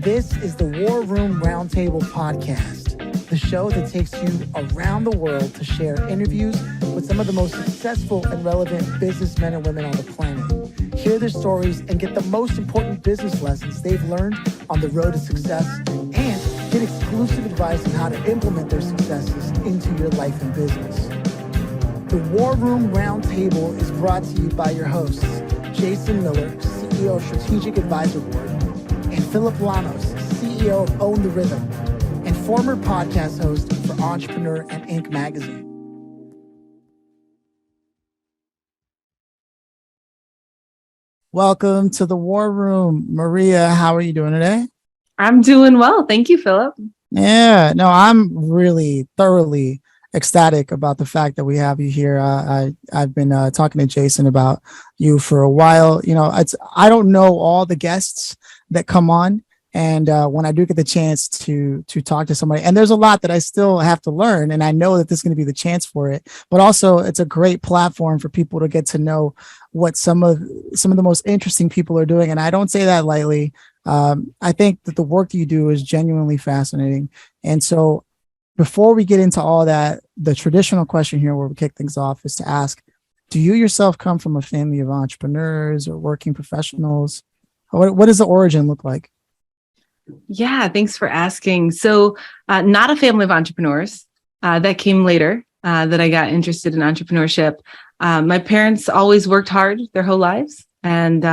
This is the War Room Roundtable podcast, the show that takes you around the world to share interviews with some of the most successful and relevant businessmen and women on the planet. Hear their stories and get the most important business lessons they've learned on the road to success, and get exclusive advice on how to implement their successes into your life and business. The War Room Roundtable is brought to you by your hosts, Jason Miller, CEO of Strategic Advisor Board, and Phillip Lanos, CEO of Own the Rhythm, and former podcast host for Entrepreneur and Inc. magazine. Welcome to the War Room. Maria, how are you doing today? I'm doing well. Thank you, Phillip. Yeah, no, I'm really thoroughly ecstatic about the fact that we have you here. I've been talking to Jason about you for a while. You know, I don't know all the guests that come on, and when I do get the chance to talk to somebody, and there's a lot that I still have to learn, and I know that this is going to be the chance for it. But also, it's a great platform for people to get to know what some of the most interesting people are doing, and I don't say that lightly. I think that the work that you do is genuinely fascinating, and so before we get into all that, the traditional question here where we kick things off is to ask, do you yourself come from a family of entrepreneurs or working professionals? What does the origin look like? Yeah, thanks for asking. So not a family of entrepreneurs. That came later that I got interested in entrepreneurship. My parents always worked hard their whole lives and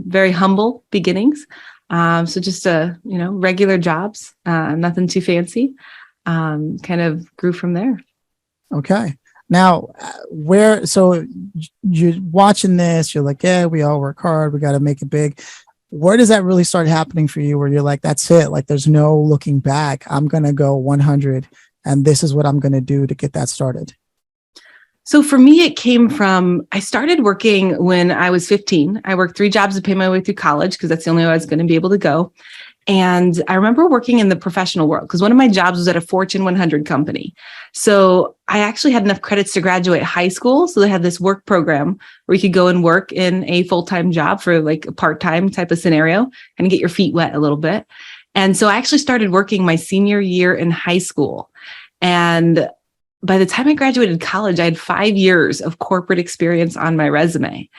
very humble beginnings. So just regular jobs, nothing too fancy. Kind of grew from there. Okay. Now, so you're watching this, you're like, yeah, we all work hard. We got to make it big. Where does that really start happening for you where you're like, that's it. Like, there's no looking back. I'm going to go 100 and this is what I'm going to do to get that started. So for me, it came from, I started working when I was 15. I worked 3 jobs to pay my way through college because that's the only way I was going to be able to go. And I remember working in the professional world because one of my jobs was at a Fortune 100 company. So I actually had enough credits to graduate high school. So they had this work program where you could go and work in a full-time job for like a part-time type of scenario and get your feet wet a little bit. And so I actually started working my senior year in high school. And by the time I graduated college, I had 5 years of corporate experience on my resume.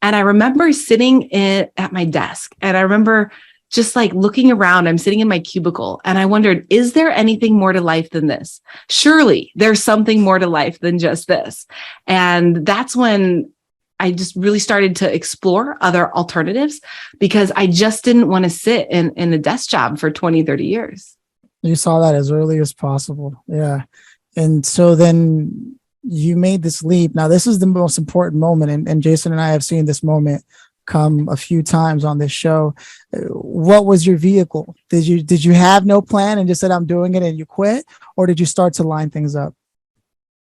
And I remember sitting at my desk and I remember just like looking around, I'm sitting in my cubicle and I wondered, is there anything more to life than this? Surely there's something more to life than just this. And that's when I just really started to explore other alternatives because I just didn't want to sit in a desk job for 20, 30 years. You saw that as early as possible. Yeah. And so then you made this leap. Now, this is the most important moment. And Jason and I have seen this moment come a few times on this show. What was your vehicle? Did you have no plan and just said, I'm doing it and you quit? Or did you start to line things up?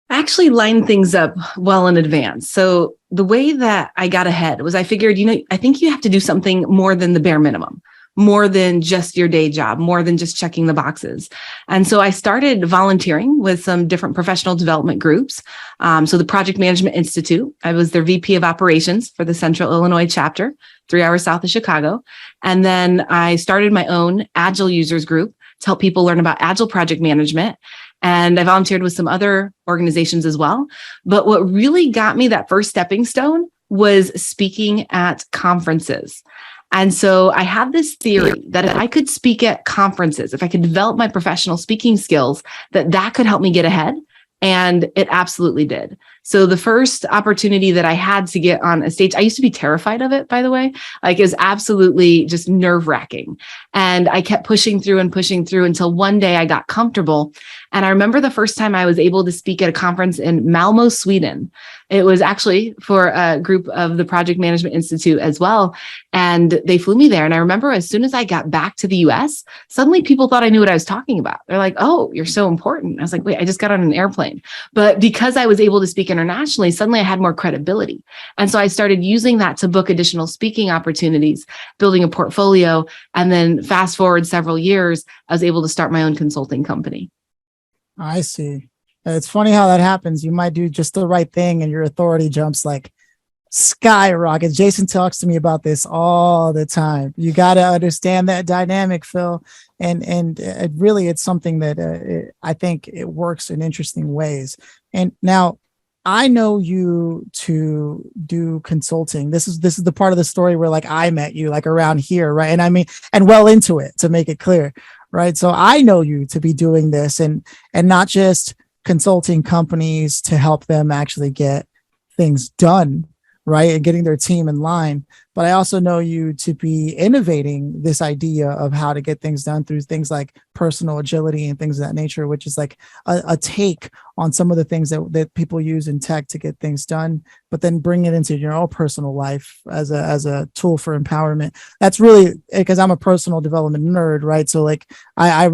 I actually lined things up well in advance. So the way that I got ahead was I figured, I think you have to do something more than the bare minimum, more than just your day job, more than just checking the boxes. And so I started volunteering with some different professional development groups. So the Project Management Institute, I was their VP of operations for the Central Illinois chapter, 3 hours south of Chicago. And then I started my own Agile users group to help people learn about Agile project management. And I volunteered with some other organizations as well. But what really got me that first stepping stone was speaking at conferences. And so I have this theory that if I could speak at conferences, if I could develop my professional speaking skills, that could help me get ahead. And it absolutely did. So the first opportunity that I had to get on a stage, I used to be terrified of it, by the way, like it was absolutely just nerve wracking. And I kept pushing through until one day I got comfortable. And I remember the first time I was able to speak at a conference in Malmo, Sweden. It was actually for a group of the Project Management Institute as well. And they flew me there. And I remember as soon as I got back to the US, suddenly people thought I knew what I was talking about. They're like, oh, you're so important. I was like, wait, I just got on an airplane. But because I was able to speak internationally, suddenly I had more credibility. And so I started using that to book additional speaking opportunities, building a portfolio. And then fast forward several years, I was able to start my own consulting company. I see. It's funny how that happens. You might do just the right thing and your authority jumps like skyrockets. Jason talks to me about this all the time. You got to understand that dynamic, Phil. And it really, it's something that I think it works in interesting ways. And now I know you to do consulting. This is the part of the story where like I met you like around here, right? And I mean, and well into it, to make it clear, right? So I know you to be doing this and not just consulting companies to help them actually get things done, right? And getting their team in line. But I also know you to be innovating this idea of how to get things done through things like personal agility and things of that nature, which is like a take on some of the things that people use in tech to get things done, but then bring it into your own personal life as a tool for empowerment. That's really, because I'm a personal development nerd, right? So like I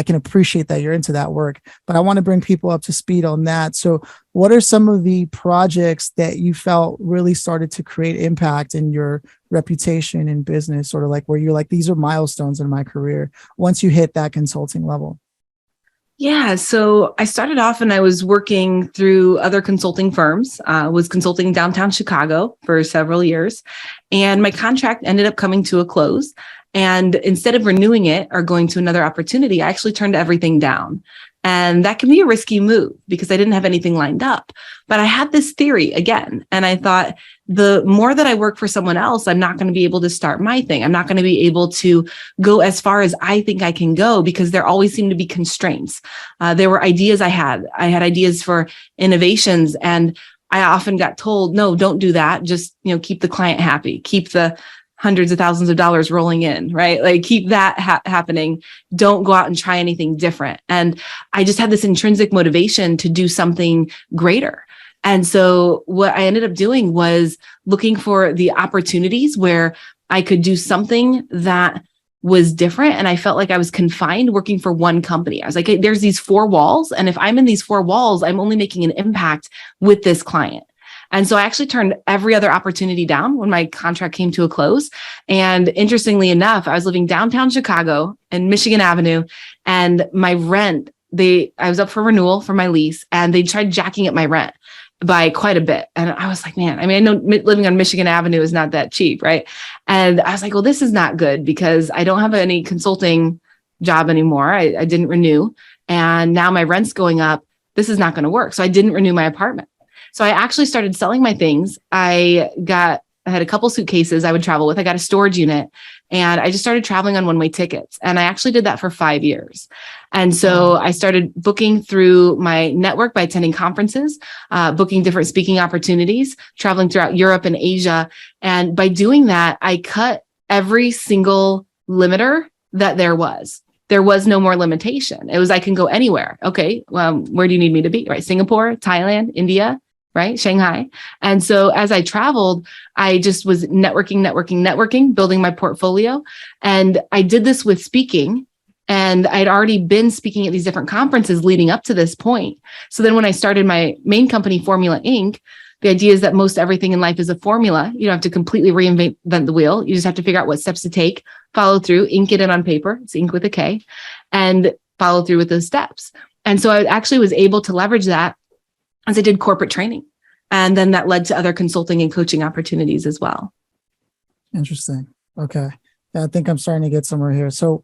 can appreciate that you're into that work, but I want to bring people up to speed on that. So what are some of the projects that you felt really started to create impact in your reputation in business, sort of like where you're like, these are milestones in my career once you hit that consulting level? Yeah, so I started off and I was working through other consulting firms, was consulting downtown Chicago for several years, and my contract ended up coming to a close. And instead of renewing it or going to another opportunity, I actually turned everything down. And that can be a risky move because I didn't have anything lined up. But I had this theory again, and I thought the more that I work for someone else, I'm not going to be able to start my thing. I'm not going to be able to go as far as I think I can go because there always seem to be constraints. There were ideas I had. I had ideas for innovations, and I often got told, no, don't do that. Just, keep the client happy, keep the hundreds of thousands of dollars rolling in, right? Like keep that happening. Don't go out and try anything different. And I just had this intrinsic motivation to do something greater. And so what I ended up doing was looking for the opportunities where I could do something that was different. And I felt like I was confined working for one company. I was like, hey, there's these four walls. And if I'm in these four walls, I'm only making an impact with this client. And so I actually turned every other opportunity down when my contract came to a close. And interestingly enough, I was living downtown Chicago and Michigan Avenue, and my rent, I was up for renewal for my lease, and they tried jacking up my rent by quite a bit. And I was like, man, I mean, I know living on Michigan Avenue is not that cheap, right? And I was like, well, this is not good because I don't have any consulting job anymore. I didn't renew. And now my rent's going up. This is not going to work. So I didn't renew my apartment. So I actually started selling my things. I had a couple suitcases I would travel with. I got a storage unit, and I just started traveling on one-way tickets. And I actually did that for 5 years. And so I started booking through my network by attending conferences, booking different speaking opportunities, traveling throughout Europe and Asia. And by doing that, I cut every single limiter that there was. There was no more limitation. It was, I can go anywhere. Okay, well, where do you need me to be? Right? Singapore, Thailand, India, right? Shanghai. And so as I traveled, I just was networking, building my portfolio. And I did this with speaking. And I'd already been speaking at these different conferences leading up to this point. So then when I started my main company, Formula Inc., the idea is that most everything in life is a formula. You don't have to completely reinvent the wheel. You just have to figure out what steps to take, follow through, ink it in on paper. It's ink with a K, and follow through with those steps. And so I actually was able to leverage that as I did corporate training. And then that led to other consulting and coaching opportunities as well. Interesting. Okay. Yeah, I think I'm starting to get somewhere here. So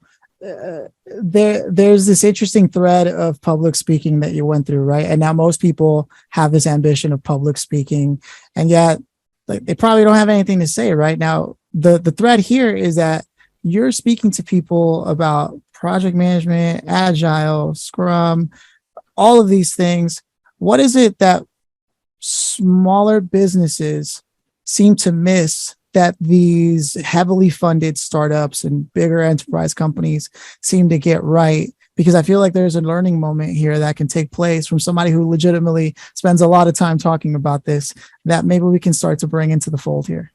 there's this interesting thread of public speaking that you went through, right? And now most people have this ambition of public speaking, and yet like they probably don't have anything to say right now. The thread here is that you're speaking to people about project management, Agile, Scrum, all of these things. What is it that smaller businesses seem to miss that these heavily funded startups and bigger enterprise companies seem to get right? Because I feel like there's a learning moment here that can take place from somebody who legitimately spends a lot of time talking about this that maybe we can start to bring into the fold here.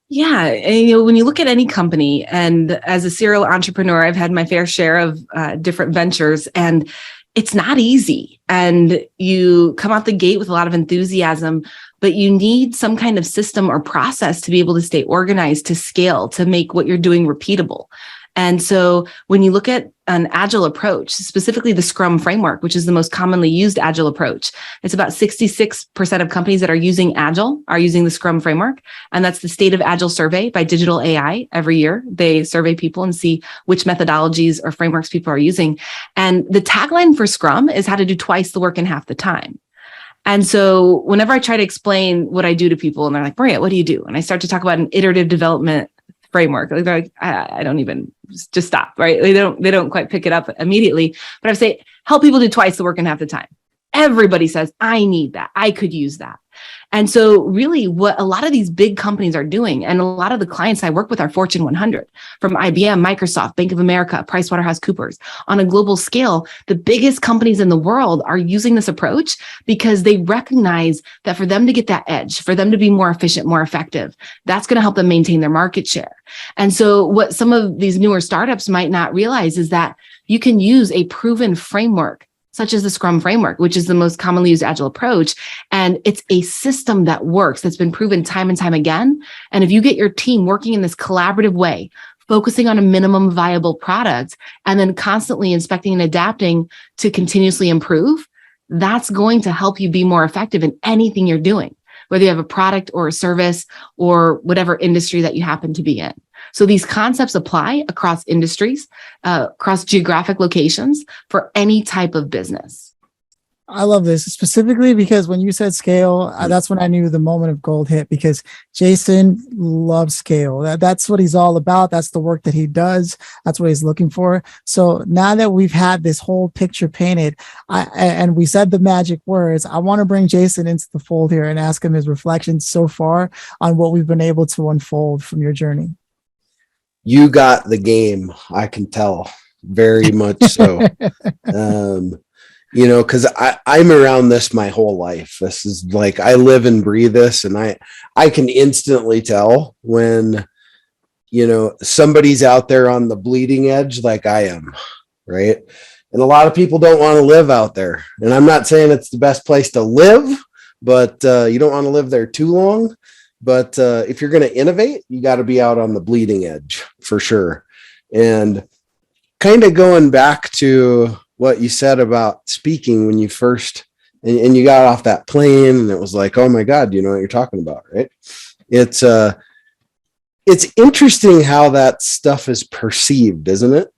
Yeah. And, when you look at any company, and as a serial entrepreneur, I've had my fair share of different ventures, and it's not easy. And you come out the gate with a lot of enthusiasm, but you need some kind of system or process to be able to stay organized, to scale, to make what you're doing repeatable. And so when you look at an Agile approach, specifically the Scrum framework, which is the most commonly used Agile approach, it's about 66% of companies that are using Agile are using the Scrum framework. And that's the State of Agile survey by Digital AI. Every year, they survey people and see which methodologies or frameworks people are using. And the tagline for Scrum is how to do twice the work in half the time. And so whenever I try to explain what I do to people and they're like, Maria, what do you do? And I start to talk about an iterative development framework. Like they're like, I don't even, just stop, right? They don't quite pick it up immediately. But I say, help people do twice the work in half the time. Everybody says, I need that. I could use that. And so really what a lot of these big companies are doing, and a lot of the clients I work with are Fortune 100, from IBM, Microsoft, Bank of America, PricewaterhouseCoopers. On a global scale, the biggest companies in the world are using this approach because they recognize that for them to get that edge, for them to be more efficient, more effective, that's going to help them maintain their market share. And so what some of these newer startups might not realize is that you can use a proven framework such as the Scrum framework, which is the most commonly used Agile approach. And it's a system that works, that's been proven time and time again. And if you get your team working in this collaborative way, focusing on a minimum viable product, and then constantly inspecting and adapting to continuously improve, that's going to help you be more effective in anything you're doing, whether you have a product or a service or whatever industry that you happen to be in. So these concepts apply across industries, across geographic locations for any type of business. I love this specifically because when you said scale, that's when I knew the moment of gold hit, because Jason loves scale. That's what he's all about. That's the work that he does. That's what he's looking for. So now that we've had this whole picture painted, and we said the magic words, I want to bring Jason into the fold here and ask him his reflections so far on what we've been able to unfold from your journey. You got the I can tell very much so. Because I'm around this my whole life. This is like, I live and breathe this, and I can instantly tell when, somebody's out there on the bleeding edge like I am, right? And a lot of people don't want to live out there. And I'm not saying it's the best place to live, but you don't want to live there too long. But if you're going to innovate, you got to be out on the bleeding edge for sure. And kind of going back to what you said about speaking when you first, and you got off that plane and it was like, oh my God, you know what you're talking about, right? It's interesting how that stuff is perceived, isn't it?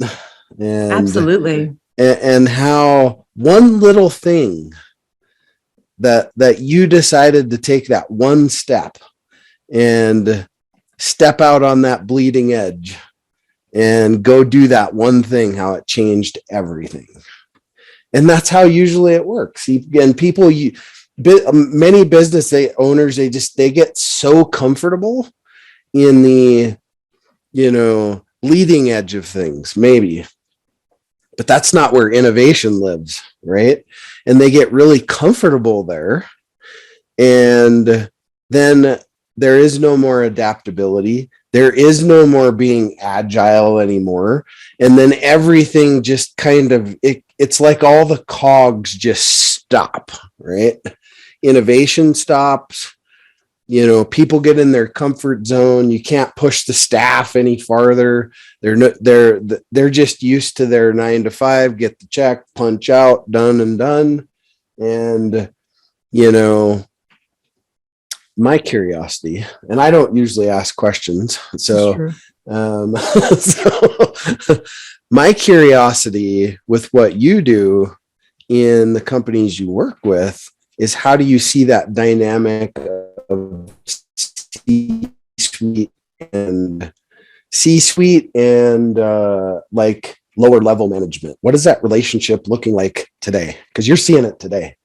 And, absolutely. And how one little thing that you decided to take that one step and step out on that bleeding edge and go do that one thing, how it changed everything. And that's how usually it works. And people, many business owners, they get so comfortable in the, leading edge of things, maybe. But that's not where innovation lives, right? And they get really comfortable there. And then there is no more adaptability. There is no more being agile anymore. And then everything just kind of, it's like all the cogs just stop, right? Innovation stops. People get in their comfort zone. You can't push the staff any farther. They're just used to their 9 to 5, get the check, punch out, done and done. And, my curiosity, and I don't usually ask questions. So, my curiosity with what you do in the companies you work with is, how do you see that dynamic of C-suite and like lower level management? What is that relationship looking like today? Because you're seeing it today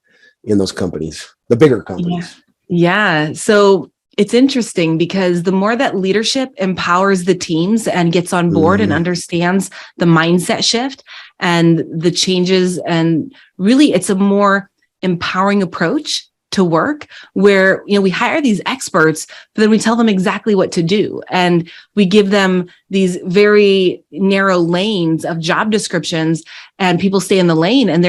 in those companies, the bigger companies. Yeah. So it's interesting because the more that leadership empowers the teams and gets on board and understands the mindset shift and the changes, and really it's a more empowering approach to work where, we hire these experts, but then we tell them exactly what to do. And we give them these very narrow lanes of job descriptions, and people stay in the lane, and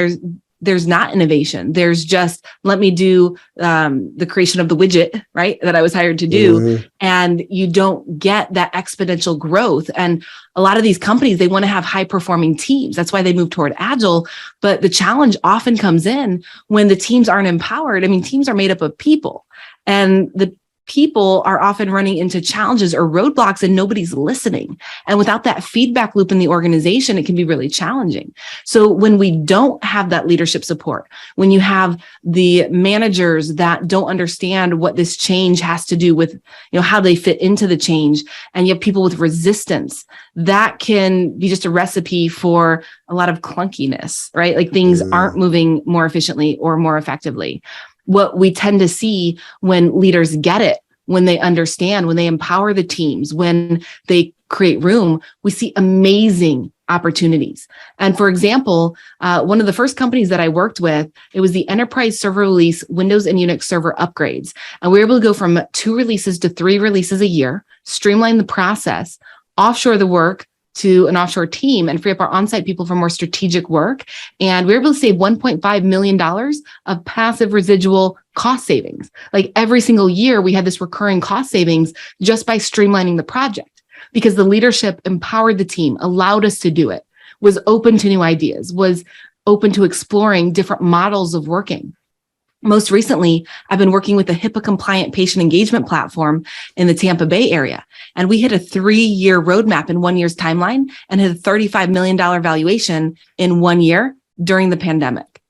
there's not innovation. There's just, let me do the creation of the widget, right, that I was hired to do. And you don't get that exponential growth. And a lot of these companies, they want to have high performing teams. That's why they move toward Agile. But the challenge often comes in when the teams aren't empowered. I mean, teams are made up of people, and the people are often running into challenges or roadblocks and nobody's listening. And without that feedback loop in the organization, it can be really challenging. So when we don't have that leadership support, when you have the managers that don't understand what this change has to do with, how they fit into the change, and you have people with resistance, that can be just a recipe for a lot of clunkiness, right? Like things aren't moving more efficiently or more effectively. What we tend to see when leaders get it, when they understand, when they empower the teams, when they create room, we see amazing opportunities. And for example, one of the first companies that I worked with, it was the enterprise server release Windows and Unix server upgrades. And we were able to go from 2 releases to 3 releases a year, streamline the process, offshore the work to an offshore team, and free up our on-site people for more strategic work. And we were able to save $1.5 million of passive residual cost savings. Like every single year, we had this recurring cost savings just by streamlining the project, because the leadership empowered the team, allowed us to do it, was open to new ideas, was open to exploring different models of working. Most recently, I've been working with a HIPAA-compliant patient engagement platform in the Tampa Bay area, and we hit a 3-year roadmap in 1 year's timeline and hit a $35 million valuation in 1 year during the pandemic.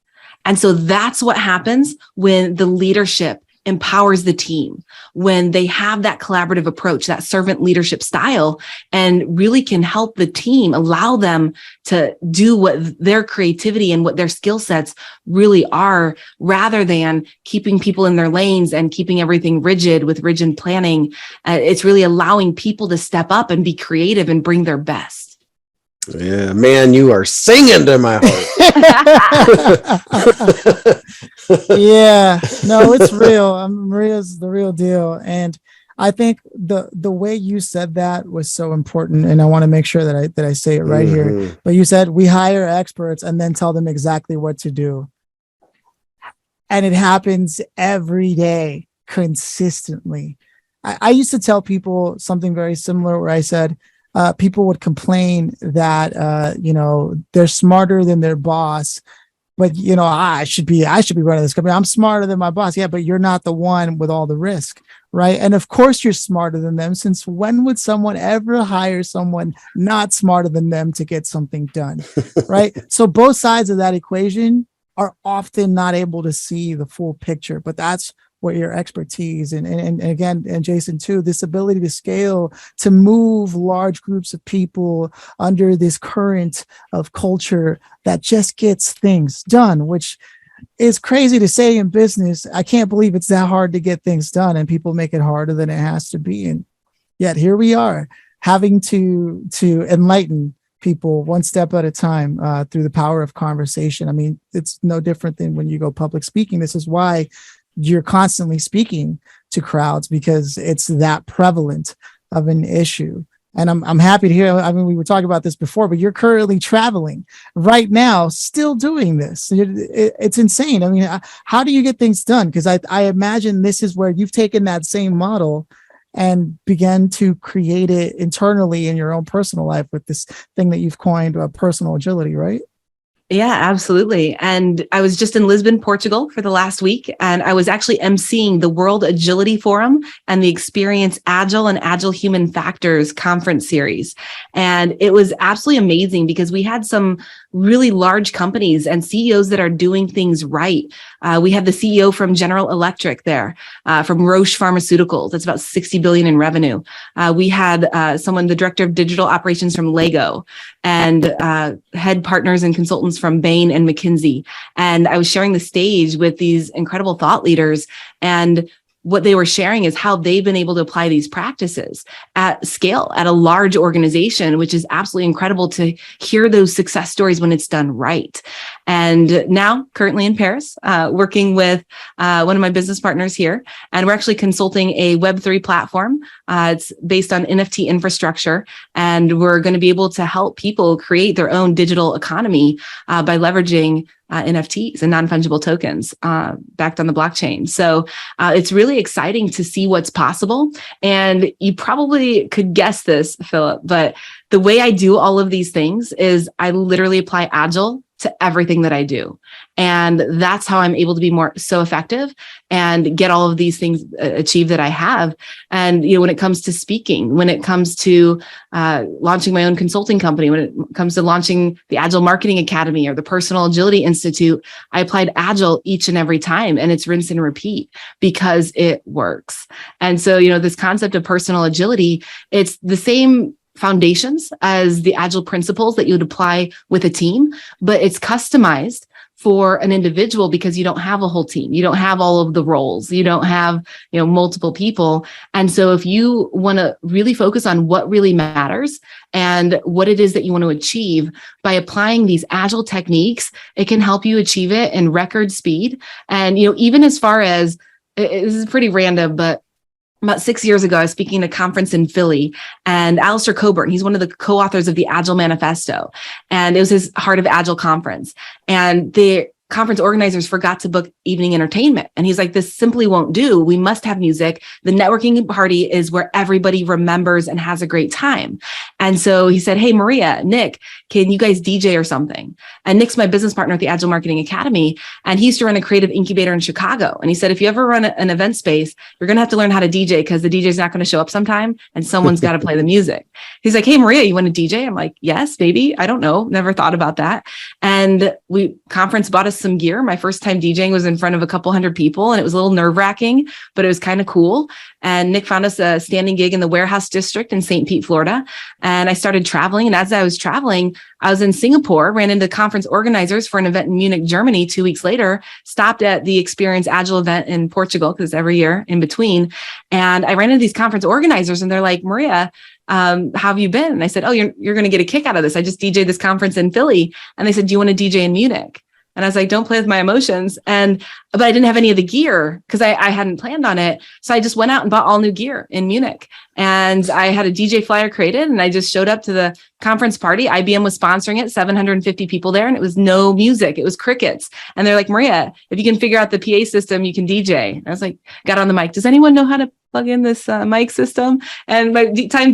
And so that's what happens when the leadership empowers the team, when they have that collaborative approach, that servant leadership style, and really can help the team, allow them to do what their creativity and what their skill sets really are, rather than keeping people in their lanes and keeping everything rigid with rigid planning. It's really allowing people to step up and be creative and bring their best. Yeah, man, you are singing to my heart. Yeah, no, it's real. Maria's the real deal. And I think the way you said that was so important. And I want to make sure that I say it right here. But you said we hire experts and then tell them exactly what to do. And it happens every day consistently. I used to tell people something very similar where I said, people would complain that, they're smarter than their boss, but, I should be running this company. I'm smarter than my boss. Yeah, but you're not the one with all the risk, right? And of course you're smarter than them, since when would someone ever hire someone not smarter than them to get something done, right? So both sides of that equation are often not able to see the full picture, but that's what your expertise and again, and Jason too, this ability to scale, to move large groups of people under this current of culture that just gets things done, which is crazy to say in business. I can't believe it's that hard to get things done, and people make it harder than it has to be. And yet here we are having to enlighten people one step at a time through the power of conversation. I mean, it's no different than when you go public speaking. This is why you're constantly speaking to crowds, because it's that prevalent of an issue. And I'm happy to hear, I mean, we were talking about this before, but you're currently traveling right now, still doing this. It's insane. I mean, how do you get things done? Because I imagine this is where you've taken that same model and began to create it internally in your own personal life with this thing that you've coined personal agility, right? Yeah, absolutely. And I was just in Lisbon, Portugal for the last week, and I was actually emceeing the World Agility Forum and the Experience Agile and Agile Human Factors conference series. And it was absolutely amazing because we had some really large companies and CEOs that are doing things right. We had the CEO from General Electric there, from Roche Pharmaceuticals. That's about 60 billion in revenue. We had the director of digital operations from Lego, and head partners and consultants from Bain and McKinsey. And I was sharing the stage with these incredible thought leaders, and what they were sharing is how they've been able to apply these practices at scale at a large organization, which is absolutely incredible to hear those success stories when it's done right. And now currently in Paris, working with one of my business partners here, and we're actually consulting a Web3 platform. It's based on NFT infrastructure, and we're going to be able to help people create their own digital economy by leveraging NFTs and non-fungible tokens backed on the blockchain. So it's really exciting to see what's possible. And you probably could guess this, Phillip, but the way I do all of these things is I literally apply Agile to everything that I do. And that's how I'm able to be so effective and get all of these things achieved that I have. And, when it comes to speaking, when it comes to launching my own consulting company, when it comes to launching the Agile Marketing Academy or the Personal Agility Institute, I applied Agile each and every time, and it's rinse and repeat because it works. And so, this concept of personal agility, it's the same foundations as the Agile principles that you would apply with a team, but it's customized for an individual because you don't have a whole team. You don't have all of the roles. You don't have, multiple people. And so if you want to really focus on what really matters and what it is that you want to achieve by applying these Agile techniques, it can help you achieve it in record speed. And, even as far as, this is pretty random, but about 6 years ago, I was speaking at a conference in Philly, and Alistair Coburn, he's one of the co-authors of the Agile Manifesto, and it was his Heart of Agile conference. And the conference organizers forgot to book evening entertainment. And he's like, this simply won't do. We must have music. The networking party is where everybody remembers and has a great time. And so he said, hey, Maria, Nick, can you guys DJ or something? And Nick's my business partner at the Agile Marketing Academy. And he used to run a creative incubator in Chicago. And he said, if you ever run an event space, you're going to have to learn how to DJ because the DJ is not going to show up sometime and someone's got to play the music. He's like, hey, Maria, you want to DJ? I'm like, yes, baby. I don't know. Never thought about that. And conference bought us some gear. My first time DJing was in front of a couple hundred people, and it was a little nerve-wracking, but it was kind of cool. And Nick found us a standing gig in the Warehouse District in St. Pete, Florida. And I started traveling. And as I was traveling, I was in Singapore, ran into conference organizers for an event in Munich, Germany 2 weeks later, stopped at the Experience Agile event in Portugal, because every year in between. And I ran into these conference organizers, and they're like, Maria, how have you been? And I said, oh, you're going to get a kick out of this. I just DJ'd this conference in Philly. And they said, do you want to DJ in Munich? And I was like, don't play with my emotions. But I didn't have any of the gear because I hadn't planned on it. So I just went out and bought all new gear in Munich. And I had a DJ flyer created, and I just showed up to the conference party. IBM was sponsoring it, 750 people there, and it was no music. It was crickets. And they're like, Maria, if you can figure out the PA system, you can DJ. And I was like, got on the mic. Does anyone know how to plug in this mic system? And my first time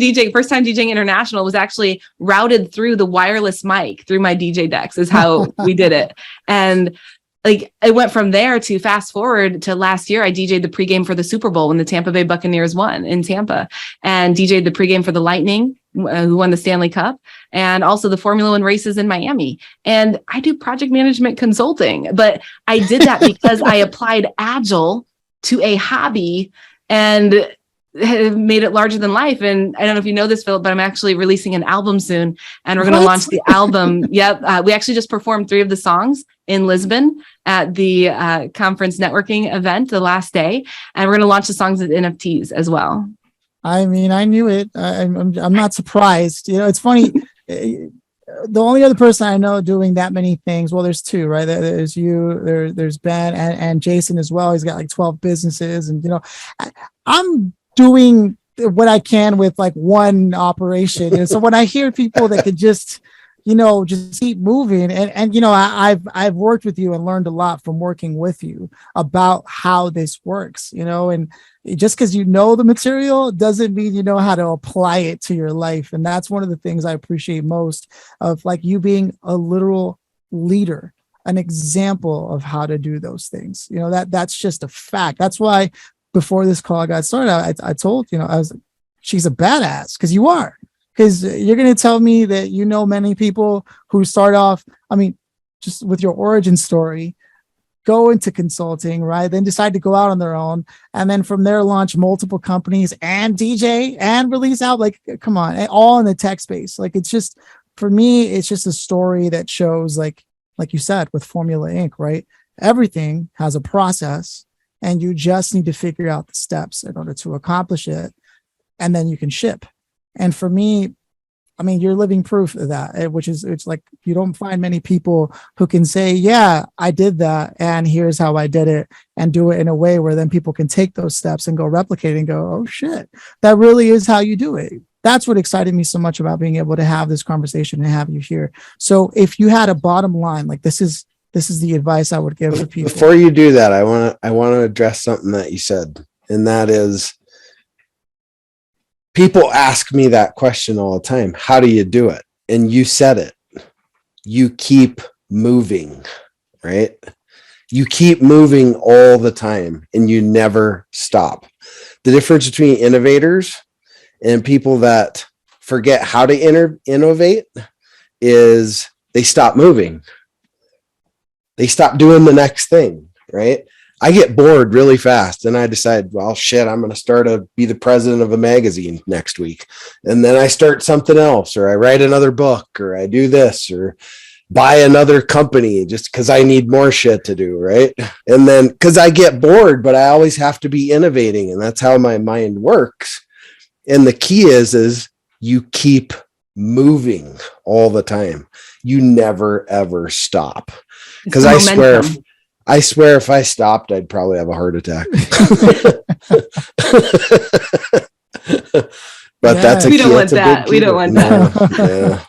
DJing international was actually routed through the wireless mic through my DJ decks is how we did it. And like, it went from there to fast forward to last year. I DJ'd the pregame for the Super Bowl when the Tampa Bay Buccaneers won in Tampa, and DJ'd the pregame for the Lightning, who won the Stanley Cup, and also the Formula One races in Miami. And I do project management consulting, but I did that because I applied Agile to a hobby and have made it larger than life. And I don't know if you know this, Phillip, but I'm actually releasing an album soon, and we're going to launch the album. Yep. We actually just performed 3 of the songs in Lisbon at the conference networking event the last day. And we're going to launch the songs as NFTs as well. I mean, I knew it. I'm not surprised. It's funny. The only other person I know doing that many things, well, there's 2, right? There's you, there's Ben and Jason as well. He's got like 12 businesses, and I'm doing what I can with like one operation. And so when I hear people that could just keep moving, and I've worked with you and learned a lot from working with you about how this works, and just because you know the material doesn't mean you know how to apply it to your life. And that's one of the things I appreciate most of like you being a literal leader, an example of how to do those things. That's just a fact. That's why before this call got started, I told, I was like, she's a badass, because you are. Because you're going to tell me that many people who start off, just with your origin story, go into consulting, right? Then decide to go out on their own. And then from there, launch multiple companies and DJ and release out. Like, come on, all in the tech space. Like, it's just, for me, it's just a story that shows, like you said, with Formula Inc., right? Everything has a process, and you just need to figure out the steps in order to accomplish it. And then you can ship. And for me, you're living proof of that, which is, it's like, you don't find many people who can say, yeah, I did that, and here's how I did it, and do it in a way where then people can take those steps and go replicate and go, oh shit, that really is how you do it. That's what excited me so much about being able to have this conversation and have you here. So if you had a bottom line, like, this is this is the advice I would give to people. Before you do that, I want to address something that you said, and that is, people ask me that question all the time. How do you do it? And you said it. You keep moving, right? You keep moving all the time and you never stop. The difference between innovators and people that forget how to innovate is they stop moving. They stop doing the next thing, right? I get bored really fast and I decide, well, shit, I'm going to be the president of a magazine next week. And then I start something else, or I write another book, or I do this, or buy another company just because I need more shit to do, right? And then because I get bored, but I always have to be innovating, and that's how my mind works. And the key is you keep moving all the time. You never, ever stop. Because I swear if I stopped, I'd probably have a heart attack. But that's we don't want that. We don't want that. Yeah.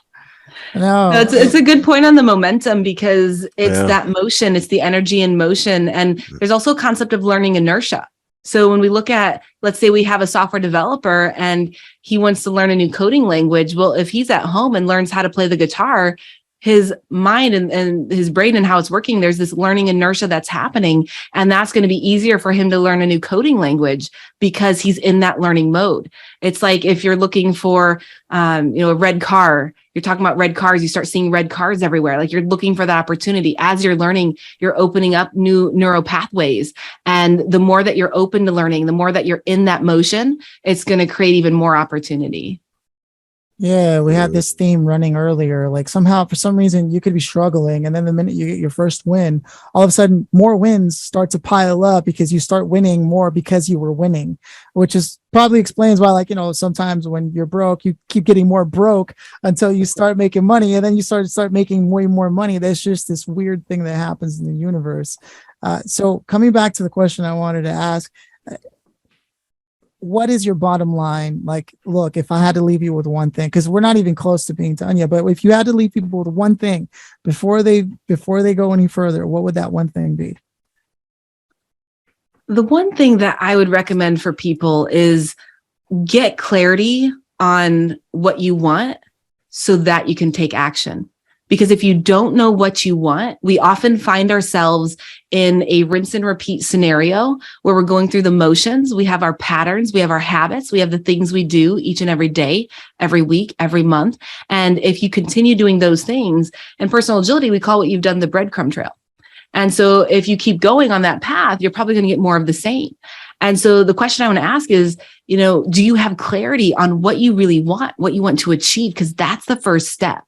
No, it's a good point on the momentum, because it's that motion, it's the energy in motion. And there's also a concept of learning inertia. So when we look at, let's say we have a software developer and he wants to learn a new coding language. Well, if he's at home and learns how to play the guitar, his mind and his brain and how it's working, there's this learning inertia that's happening. And that's going to be easier for him to learn a new coding language because he's in that learning mode. It's like if you're looking for, a red car, you're talking about red cars, you start seeing red cars everywhere. Like you're looking for that opportunity. As you're learning, you're opening up new neural pathways. And the more that you're open to learning, the more that you're in that motion, it's going to create even more opportunity. Yeah, we had this theme running earlier. Like somehow, for some reason, you could be struggling, and then the minute you get your first win, all of a sudden, more wins start to pile up because you start winning more because you were winning, which is probably explains why, sometimes when you're broke, you keep getting more broke until you start making money, and then you start making way more money. There's just this weird thing that happens in the universe. So coming back to the question I wanted to ask. What is your bottom line? Like, look, if I had to leave you with one thing, because we're not even close to being done yet, but if you had to leave people with one thing before they go any further, what would that one thing be? The one thing that I would recommend for people is get clarity on what you want so that you can take action. Because if you don't know what you want, we often find ourselves in a rinse and repeat scenario where we're going through the motions. We have our patterns, we have our habits, we have the things we do each and every day, every week, every month. And if you continue doing those things, in personal agility, we call what you've done the breadcrumb trail. And so if you keep going on that path, you're probably going to get more of the same. And so the question I want to ask is, do you have clarity on what you really want, what you want to achieve? Because that's the first step.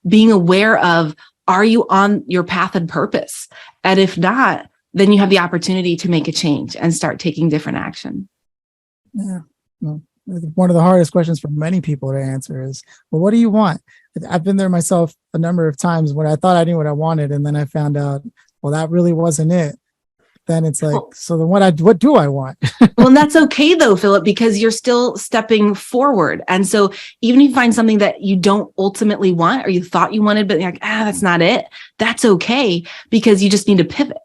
Being aware of, are you on your path and purpose? And if not, then you have the opportunity to make a change and start taking different action. Yeah. Well, one of the hardest questions for many people to answer is, well, what do you want? I've been there myself a number of times when I thought I knew what I wanted, and then I found out, well, that really wasn't it. Then it's like, so then what do I want? Well, and that's okay though, Phillip, because you're still stepping forward. And so even if you find something that you don't ultimately want, or you thought you wanted, but you're like, that's not it. That's okay, because you just need to pivot.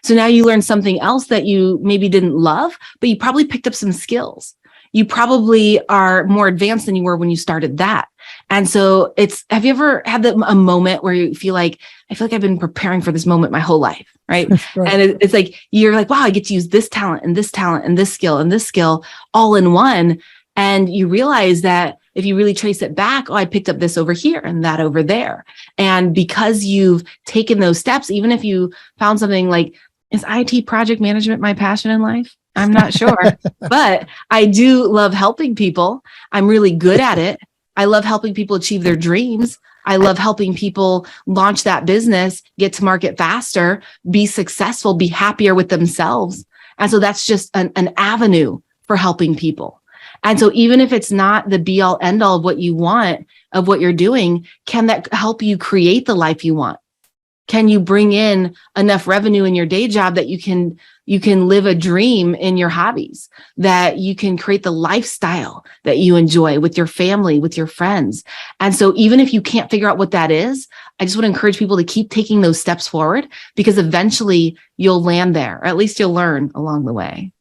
So now you learn something else that you maybe didn't love, but you probably picked up some skills. You probably are more advanced than you were when you started that. And so have you ever had a moment where you feel like, I feel like I've been preparing for this moment my whole life, right? Right. And it's like, you're like, wow, I get to use this talent and this talent and this skill all in one. And you realize that if you really trace it back, I picked up this over here and that over there. And because you've taken those steps, even if you found something like, is IT project management my passion in life? I'm not sure, but I do love helping people. I'm really good at it. I love helping people achieve their dreams. I love helping people launch that business, get to market faster, be successful, be happier with themselves. And so that's just an avenue for helping people. And so even if it's not the be all end all of what you want, of what you're doing, can that help you create the life you want? Can you bring in enough revenue in your day job that you can live a dream in your hobbies, that you can create the lifestyle that you enjoy with your family, with your friends? And so even if you can't figure out what that is, I just want to encourage people to keep taking those steps forward, because eventually you'll land there, or at least you'll learn along the way.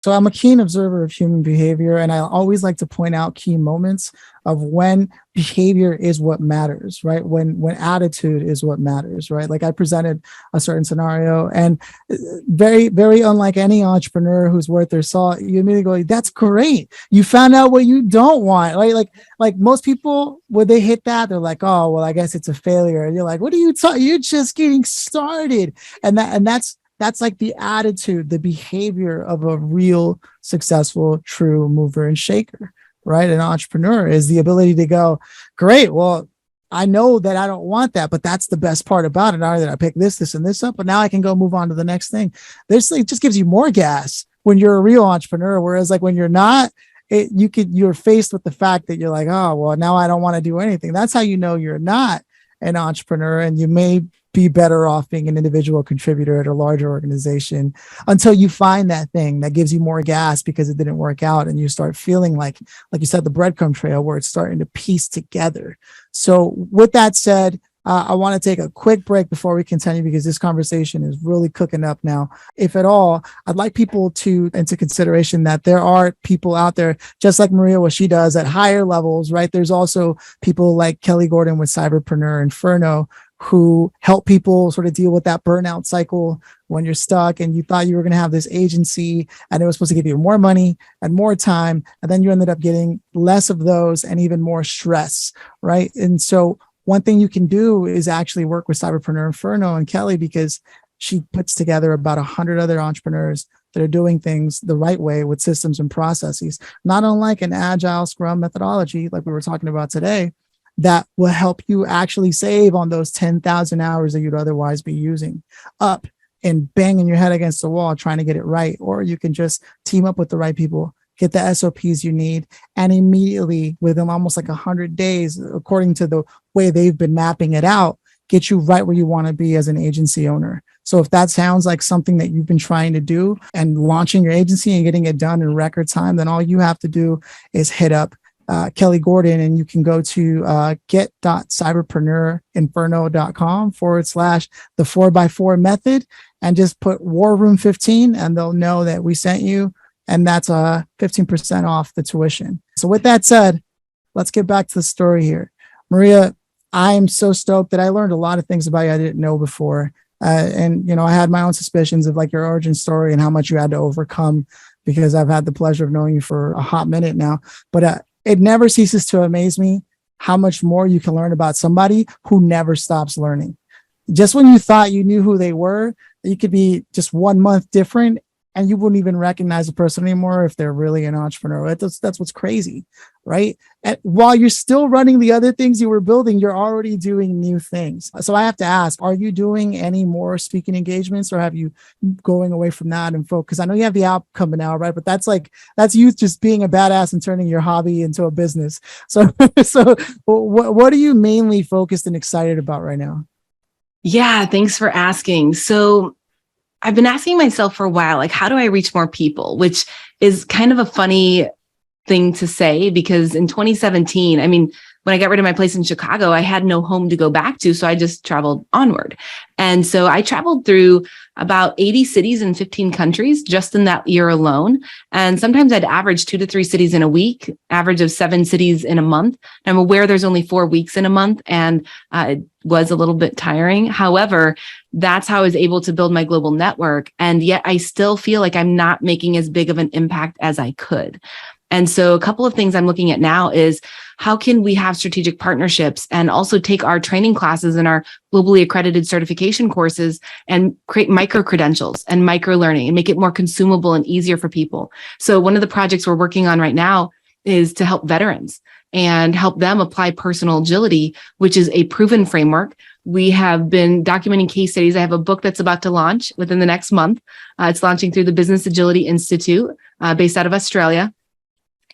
So I'm a keen observer of human behavior, and I always like to point out key moments of when behavior is what matters, right? When attitude is what matters, right? Like I presented a certain scenario, and very, very unlike any entrepreneur who's worth their salt, you immediately go, "That's great. You found out what you don't want." Right? Like most people, when they hit that, they're like, "Oh, well, I guess it's a failure." And you're like, "What are you talking? You're just getting started." And that's like the attitude, the behavior of a real successful, true mover and shaker, right? An entrepreneur is the ability to go, great, well, I know that I don't want that, but that's the best part about it. Not only that I pick this, and this up, but now I can go move on to the next thing. It just gives you more gas when you're a real entrepreneur. Whereas like when you're not, you're faced with the fact that you're like, oh, well, now I don't want to do anything. That's how you know you're not an entrepreneur, and you may be better off being an individual contributor at a larger organization until you find that thing that gives you more gas because it didn't work out, and you start feeling like you said, the breadcrumb trail where it's starting to piece together. So with that said, I want to take a quick break before we continue, because this conversation is really cooking up now. If at all, I'd like people to into consideration that there are people out there, just like Maria, what she does at higher levels, right? There's also people like Kelly Gordon with Cyberpreneur Inferno, who help people sort of deal with that burnout cycle when you're stuck and you thought you were going to have this agency and it was supposed to give you more money and more time. And then you ended up getting less of those and even more stress, right? And so one thing you can do is actually work with Cyberpreneur Inferno and Kelly, because she puts together about 100 other entrepreneurs that are doing things the right way with systems and processes, not unlike an Agile Scrum methodology like we were talking about today, that will help you actually save on those 10,000 hours that you'd otherwise be using up and banging your head against the wall trying to get it right. Or you can just team up with the right people, get the SOPs you need, and immediately within almost like 100 days, according to the way they've been mapping it out, get you right where you want to be as an agency owner. So if that sounds like something that you've been trying to do and launching your agency and getting it done in record time, then all you have to do is hit up Kelly Gordon, and you can go to get.cyberpreneurinferno.com/the 4x4 method and just put War Room 15, and they'll know that we sent you, and that's 15% off the tuition. So with that said, let's get back to the story here. Maria, I'm so stoked that I learned a lot of things about you I didn't know before. And, you know, I had my own suspicions of like your origin story and how much you had to overcome, because I've had the pleasure of knowing you for a hot minute now. But it never ceases to amaze me how much more you can learn about somebody who never stops learning. Just when you thought you knew who they were, you could be just 1 month different and you wouldn't even recognize the person anymore if they're really an entrepreneur. That's what's crazy, right? And while you're still running the other things you were building, you're already doing new things. So I have to ask, are you doing any more speaking engagements, or have you going away from that and focus? I know you have the app coming out, right? But that's you just being a badass and turning your hobby into a business. So what are you mainly focused and excited about right now? Yeah, thanks for asking. So I've been asking myself for a while, like, how do I reach more people? Which is kind of a funny thing to say, because in 2017, I mean, when I got rid of my place in Chicago, I had no home to go back to. So I just traveled onward. And so I traveled through about 80 cities in 15 countries just in that year alone. And sometimes I'd average 2 to 3 cities in a week, average of 7 cities in a month. And I'm aware there's only 4 weeks in a month, and it was a little bit tiring. However, that's how I was able to build my global network. And yet I still feel like I'm not making as big of an impact as I could. And so a couple of things I'm looking at now is, how can we have strategic partnerships and also take our training classes and our globally accredited certification courses and create micro credentials and micro learning and make it more consumable and easier for people. So one of the projects we're working on right now is to help veterans and help them apply personal agility, which is a proven framework. We have been documenting case studies. I have a book that's about to launch within the next month. It's launching through the Business Agility Institute based out of Australia.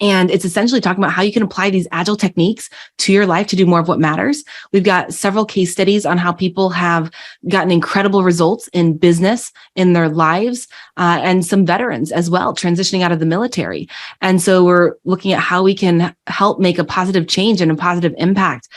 And it's essentially talking about how you can apply these agile techniques to your life to do more of what matters. We've got several case studies on how people have gotten incredible results in business, in their lives, and some veterans as well, transitioning out of the military. And so we're looking at how we can help make a positive change and a positive impact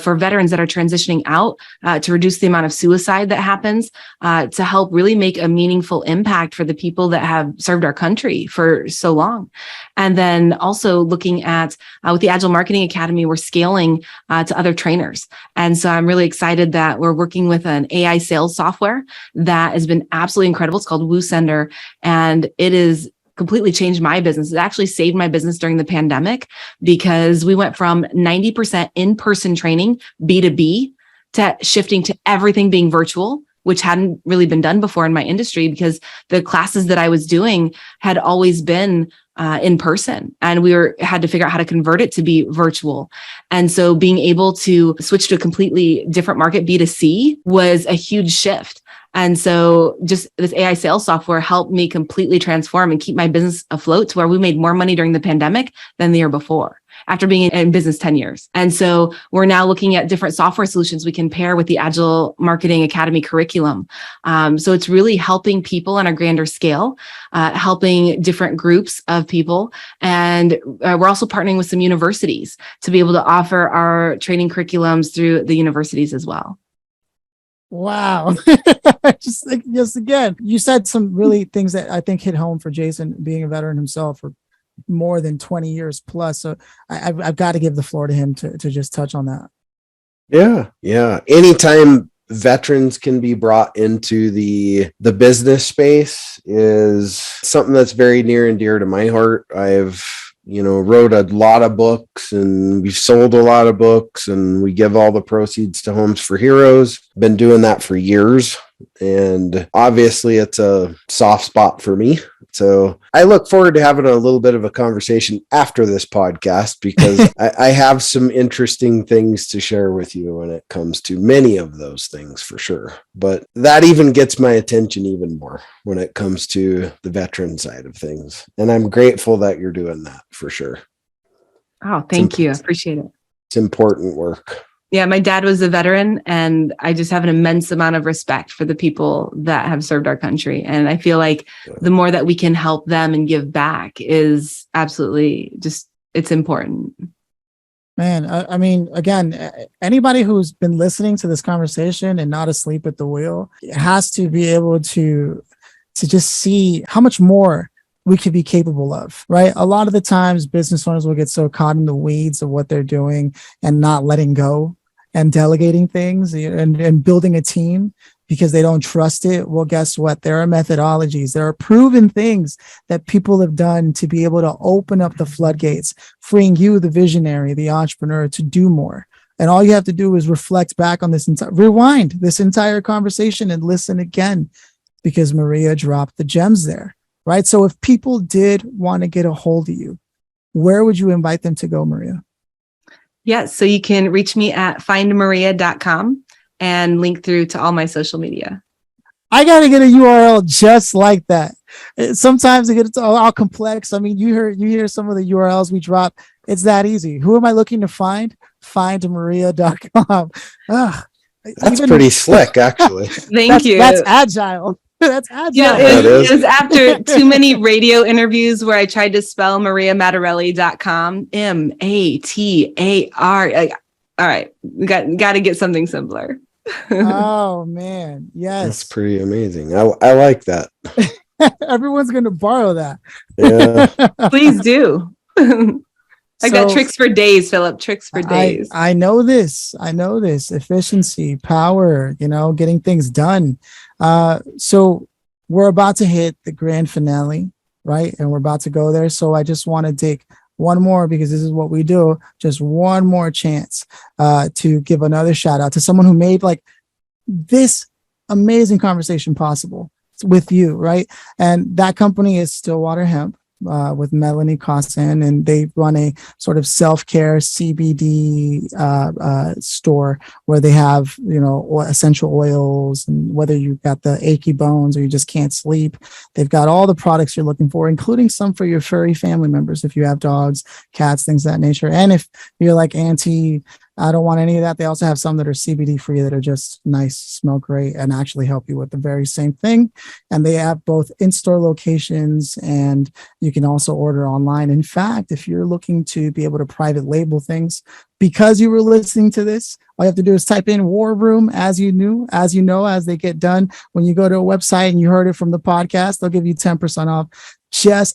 for veterans that are transitioning out, to reduce the amount of suicide that happens, to help really make a meaningful impact for the people that have served our country for so long. And then also looking at with the Agile Marketing Academy, we're scaling to other trainers. And so I'm really excited that we're working with an AI sales software that has been absolutely incredible. It's called WooSender, and it is completely changed my business. It actually saved my business during the pandemic because we went from 90% in-person training, B2B, to shifting to everything being virtual, which hadn't really been done before in my industry because the classes that I was doing had always been in person, and had to figure out how to convert it to be virtual. And so being able to switch to a completely different market, B2C, was a huge shift. And so just this AI sales software helped me completely transform and keep my business afloat to where we made more money during the pandemic than the year before, after being in business 10 years. And so we're now looking at different software solutions we can pair with the Agile Marketing Academy curriculum. So it's really helping people on a grander scale, helping different groups of people. And we're also partnering with some universities to be able to offer our training curriculums through the universities as well. Wow. Just again, you said some really things that I think hit home for Jason, being a veteran himself for more than 20 years plus. So I've got to give the floor to him to just touch on that. Yeah. Anytime veterans can be brought into the business space is something that's very near and dear to my heart. I've wrote a lot of books, and we've sold a lot of books, and we give all the proceeds to Homes for Heroes. Been doing that for years. And obviously it's a soft spot for me. So I look forward to having a little bit of a conversation after this podcast, because I have some interesting things to share with you when it comes to many of those things, for sure. But that even gets my attention even more when it comes to the veteran side of things. And I'm grateful that you're doing that, for sure. Oh, thank you. I appreciate it. It's important work. Yeah, my dad was a veteran, and I just have an immense amount of respect for the people that have served our country. And I feel like the more that we can help them and give back is absolutely it's important. Man, I mean, again, anybody who's been listening to this conversation and not asleep at the wheel has to be able to just see how much more we could be capable of, right? A lot of the times business owners will get so caught in the weeds of what they're doing and not letting go and delegating things and building a team because they don't trust it. Well, guess what? There are methodologies. There are proven things that people have done to be able to open up the floodgates, freeing you, the visionary, the entrepreneur, to do more. And all you have to do is reflect back on rewind this entire conversation and listen again, because Maria dropped the gems there. Right. So if people did want to get a hold of you, where would you invite them to go, Maria? Yeah. So you can reach me at findmaria.com and link through to all my social media. I got to get a URL just like that. Sometimes it gets all complex. I mean, you hear some of the URLs we drop. It's that easy. Who am I looking to find? Findmaria.com. That's pretty slick, actually. Thank you. That's agile. That's agile. Yeah, it was after too many radio interviews where I tried to spell mariamatarelli.com, Matar. All right, we got to get something simpler. Oh man, yes, that's pretty amazing. I like that. Everyone's going to borrow that. Yeah, please do. I got tricks for days, Phillip. Tricks for days. I know this. Efficiency, power, getting things done. So we're about to hit the grand finale, right? And we're about to go there. So I just want to take one more, because this is what we do. Just one more chance to give another shout out to someone who made like this amazing conversation possible with you, right? And that company is Stillwater Hemp. with Melanie Costin, and they run a sort of self-care CBD store where they have, essential oils, and whether you've got the achy bones or you just can't sleep, they've got all the products you're looking for, including some for your furry family members if you have dogs, cats, things of that nature. And if you're like Auntie, I don't want any of that, they also have some that are CBD free that are just nice, smell great, and actually help you with the very same thing. And they have both in-store locations, and you can also order online. In fact, if you're looking to be able to private label things, because you were listening to this, all you have to do is type in War Room as they get done. When you go to a website and you heard it from the podcast, they'll give you 10% off.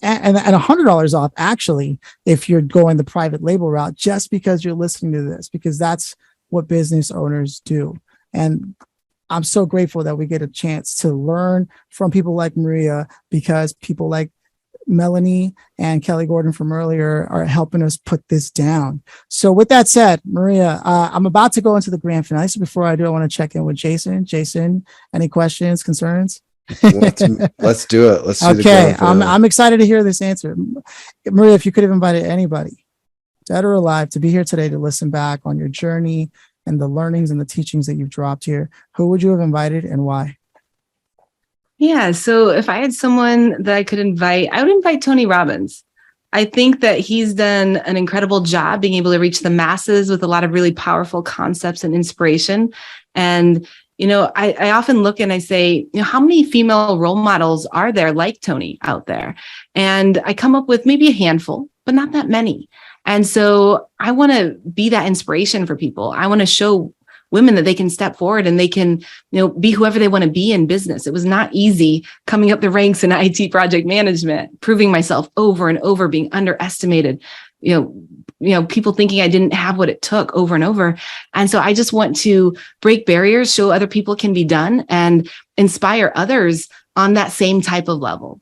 And $100 off, actually, if you're going the private label route, just because you're listening to this, because that's what business owners do. And I'm so grateful that we get a chance to learn from people like Maria, because people like Melanie and Kelly Gordon from earlier are helping us put this down. So with that said, Maria, I'm about to go into the grand finale. So before I do, I want to check in with Jason. Jason, any questions, concerns? Let's do it. Let's do okay. I'm excited to hear this answer. Maria, if you could have invited anybody, dead or alive, to be here today to listen back on your journey and the learnings and the teachings that you've dropped here, who would you have invited and why? Yeah. So if I had someone that I could invite, I would invite Tony Robbins. I think that he's done an incredible job being able to reach the masses with a lot of really powerful concepts and inspiration. And I often look and I say, how many female role models are there like Tony out there? And I come up with maybe a handful, but not that many. And so I want to be that inspiration for people. I want to show women that they can step forward and they can, be whoever they want to be in business. It was not easy coming up the ranks in IT project management, proving myself over and over, being underestimated, people thinking I didn't have what it took over and over. And so I just want to break barriers, show other people can be done, and inspire others on that same type of level.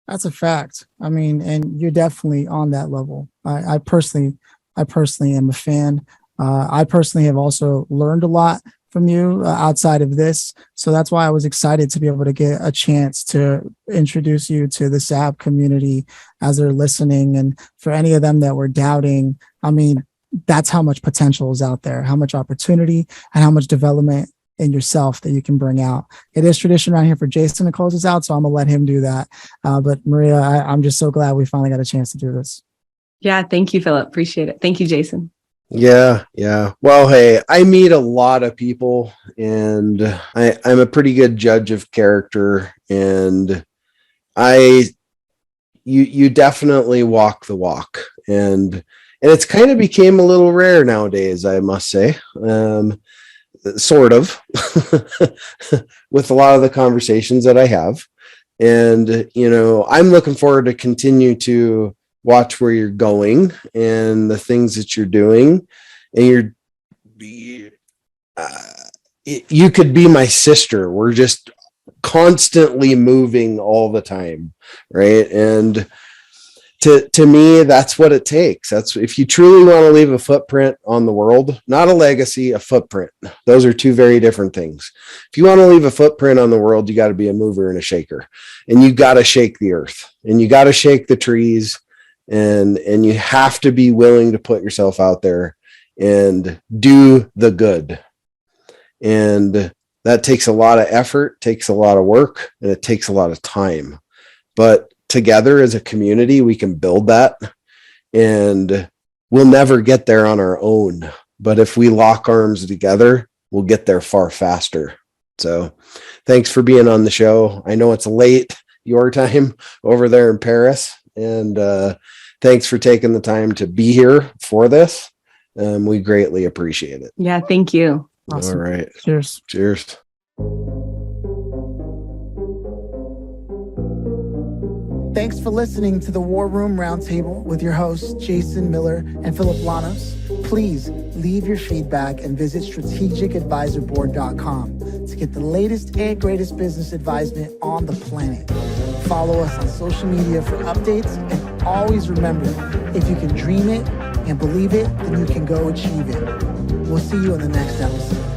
That's a fact. I mean, and you're definitely on that level. I personally am a fan. I personally have also learned a lot from you outside of this. So that's why I was excited to be able to get a chance to introduce you to the SAB community as they're listening. And for any of them that were doubting, I mean, that's how much potential is out there, how much opportunity and how much development in yourself that you can bring out. It is tradition around here for Jason to close us out, so I'm gonna let him do that. But Maria, I'm just so glad we finally got a chance to do this. Yeah, thank you, Phillip. Appreciate it. Thank you, Jason. Yeah. Well, hey, I meet a lot of people, and I'm a pretty good judge of character, and you definitely walk the walk, and it's kind of became a little rare nowadays, I must say. Sort of with a lot of the conversations that I have. And, I'm looking forward to continue to watch where you're going and the things that you're doing. And you could be my sister. We're just constantly moving all the time. Right. And to me, that's what it takes. That's if you truly want to leave a footprint on the world, not a legacy, a footprint. Those are two very different things. If you want to leave a footprint on the world, you got to be a mover and a shaker, and you got to shake the earth, and you got to shake the trees, and you have to be willing to put yourself out there and do the good. And that takes a lot of effort, takes a lot of work, and it takes a lot of time. But together as a community, we can build that, and we'll never get there on our own. But if we lock arms together, we'll get there far faster. So thanks for being on the show. I know it's late your time over there in Paris, and thanks for taking the time to be here for this. We greatly appreciate it. Yeah, thank you. Awesome. All right. Cheers. Thanks for listening to the War Room Roundtable with your hosts, Jason Miller and Phillip Lanos. Please leave your feedback and visit strategicadvisorboard.com to get the latest and greatest business advisement on the planet. Follow us on social media for updates, and always remember, if you can dream it and believe it, then you can go achieve it. We'll see you in the next episode.